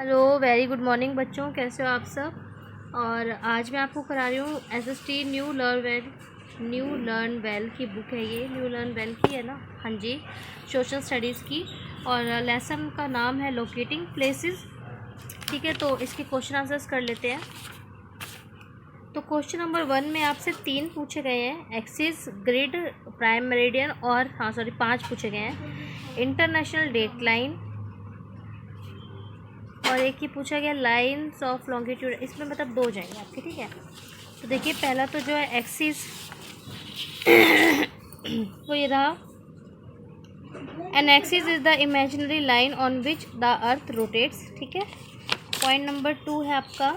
Hello, very good morning बच्चों, कैसे हो आप सब। और आज मैं आपको करा रही हूँ एसएसटी न्यू लर्न वेल की बुक है। ये न्यू लर्न वेल की है ना, हाँ जी, सोशल स्टडीज़ की। और लेसन का नाम है लोकेटिंग प्लेसेस। ठीक है, तो इसके क्वेश्चन आंसर्स कर लेते हैं। तो क्वेश्चन नंबर 1 में आपसे 3 पूछे गए हैं, एक्सिस, ग्रिड, प्राइम मेरिडियन और 5 पूछे गए हैं। इंटरनेशनल डेट लाइन और एक ही पूछा गया लाइंस ऑफ लॉन्गिट्यूड। इसमें मतलब 2 जाएंगे आपके, ठीक है। तो देखिए पहला तो जो है एक्सिस वो ये रहा, an axis is the imaginary line on which the earth rotates. ठीक है। पॉइंट नंबर 2 है आपका,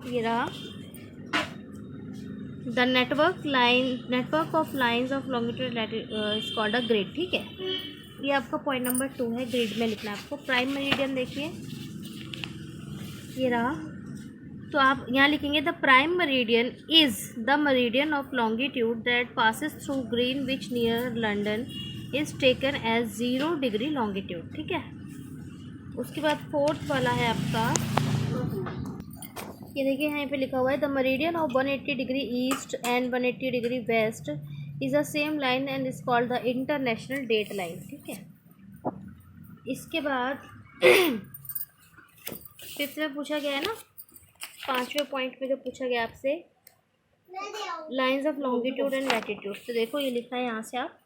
ये रहा, the network of lines of longitude is called a grid. ठीक है, ये आपका पॉइंट नंबर 2 है, ग्रिड में लिखना है आपको। प्राइम मेरिडियन देखिए, ये रहा, तो आप यहाँ लिखेंगे the prime meridian is the meridian of longitude that passes through Greenwich near London is taken as 0 degree longitude. ठीक है। उसके बाद 4th वाला है आपका, ये देखिए यहाँ पे लिखा हुआ है the meridian of 180 degree east and 180 degree west is the same line and is called the international date line. ठीक है। इसके बाद 5th में पूछा गया है ना, 5वें पॉइंट में जो पूछा गया आपसे lines of longitude and latitude. तो देखो ये लिखा है यहाँ से आप,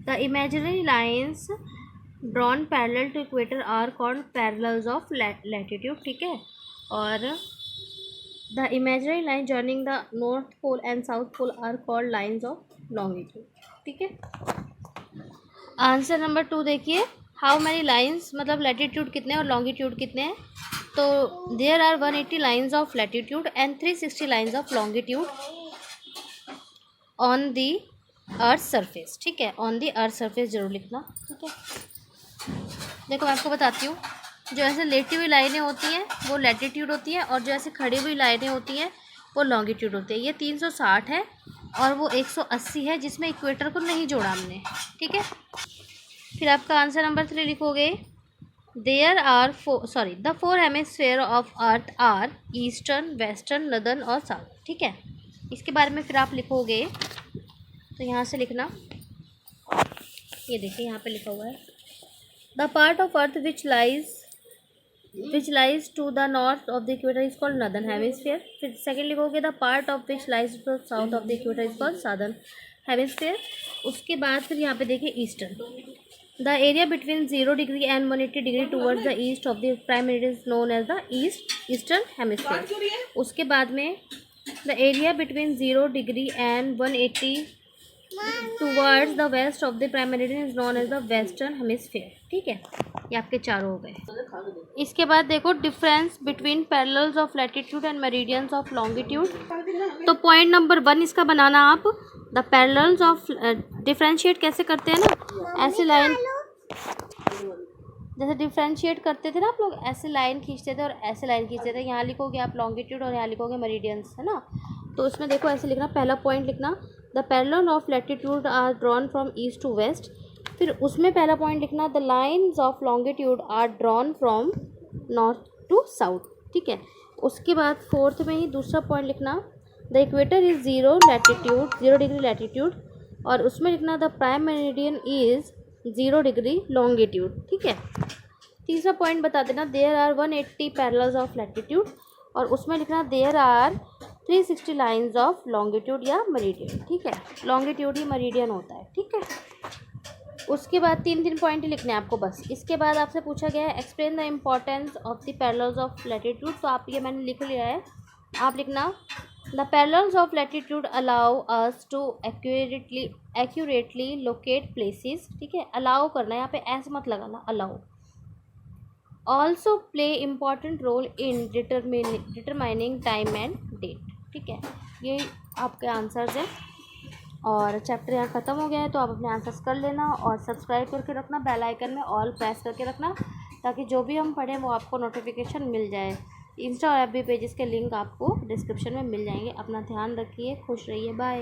the imaginary lines drawn parallel to equator are called parallels of latitude. ठीक है। और the imaginary line joining the north pole and south pole are called lines of longitude. ठीक है। आंसर नंबर 2 देखिए, हाउ मैनी लाइन्स, मतलब latitude कितने और longitude कितने हैं। तो there are 180 lines of latitude and 360 lines of longitude on the earth surface. ठीक है, ऑन दी अर्थ सरफेस जरूर लिखना। ठीक है। देखो मैं आपको बताती हूँ, जो ऐसे लेटी हुई लाइनें होती हैं वो लैटिट्यूड होती है, और जो ऐसे खड़ी हुई लाइनें होती हैं वो लॉन्गिट्यूड होती है। ये 360 है और वो 180 है, जिसमें इक्वेटर को नहीं जोड़ा हमने। ठीक है। फिर आपका आंसर नंबर 3 लिखोगे, there are the 4 hemisphere of earth are eastern, western, northern और साउथ। ठीक है। इसके बारे में फिर आप लिखोगे, तो यहाँ से लिखना, ये देखिए यहाँ पे लिखा हुआ है the part of earth which lies to the north of the equator is called northern hemisphere. फिर सेकंड लिखोगे the part of which lies to the south of the equator is called southern hemisphere. उसके बाद फिर यहाँ पे देखिए eastern, the area between 0 degree and 180 degree towards the east of the prime meridian is known as the eastern hemisphere. उसके बाद में the area between 0 degree and 180 towards the west of the prime meridian is known as the western hemisphere. ठीक है, ये आपके 4 हो गए। इसके बाद देखो difference between parallels of latitude and meridians of longitude. तो पॉइंट नंबर 1 इसका बनाना आप, द पैरेलल्स ऑफ डिफ्रेंशिएट कैसे करते हैं ना, ऐसे लाइन, जैसे डिफ्रेंशिएट करते थे ना आप लोग, ऐसे लाइन खींचते थे और ऐसे लाइन खींचते थे। यहाँ लिखोगे आप लॉन्गिट्यूड और यहाँ लिखोगे मेरिडियंस, है ना। तो उसमें देखो ऐसे लिखना, पहला पॉइंट लिखना the parallel of latitude are drawn from east to west. फिर उसमें पहला पॉइंट लिखना the lines of longitude are drawn from north to south. ठीक है। उसके बाद 4th में ही दूसरा पॉइंट लिखना the equator is 0 degree latitude, और उसमें लिखना the prime meridian is 0 degree longitude. ठीक है। तीसरा पॉइंट बता देना, there are 180 parallels of latitude, और उसमें लिखना there are 360 lines of longitude या मेरिडियन। ठीक है, लॉन्गिट्यूड ही मेरिडियन होता है। ठीक है। उसके बाद 3 पॉइंट ही लिखने हैं आपको बस। इसके बाद आपसे पूछा गया है explain the importance of the parallels of latitude. तो आप ये मैंने लिख लिया है, आप लिखना the parallels of latitude allow us to accurately locate places. ठीक है, अलाउ करना है, यहाँ पे ऐसे मत लगाना, allow. Also play important role in determining time and date. ठीक है, ये आपके आंसर्स हैं। और चैप्टर यहाँ ख़त्म हो गया है, तो आप अपने आंसर्स कर लेना और सब्सक्राइब करके रखना, बेल आइकन में ऑल प्रेस करके रखना, ताकि जो भी हम पढ़ें वो आपको नोटिफिकेशन मिल जाए। इंस्टा और एफबी पेजेस के लिंक आपको डिस्क्रिप्शन में मिल जाएंगे। अपना ध्यान रखिए, खुश रहिए, बाय।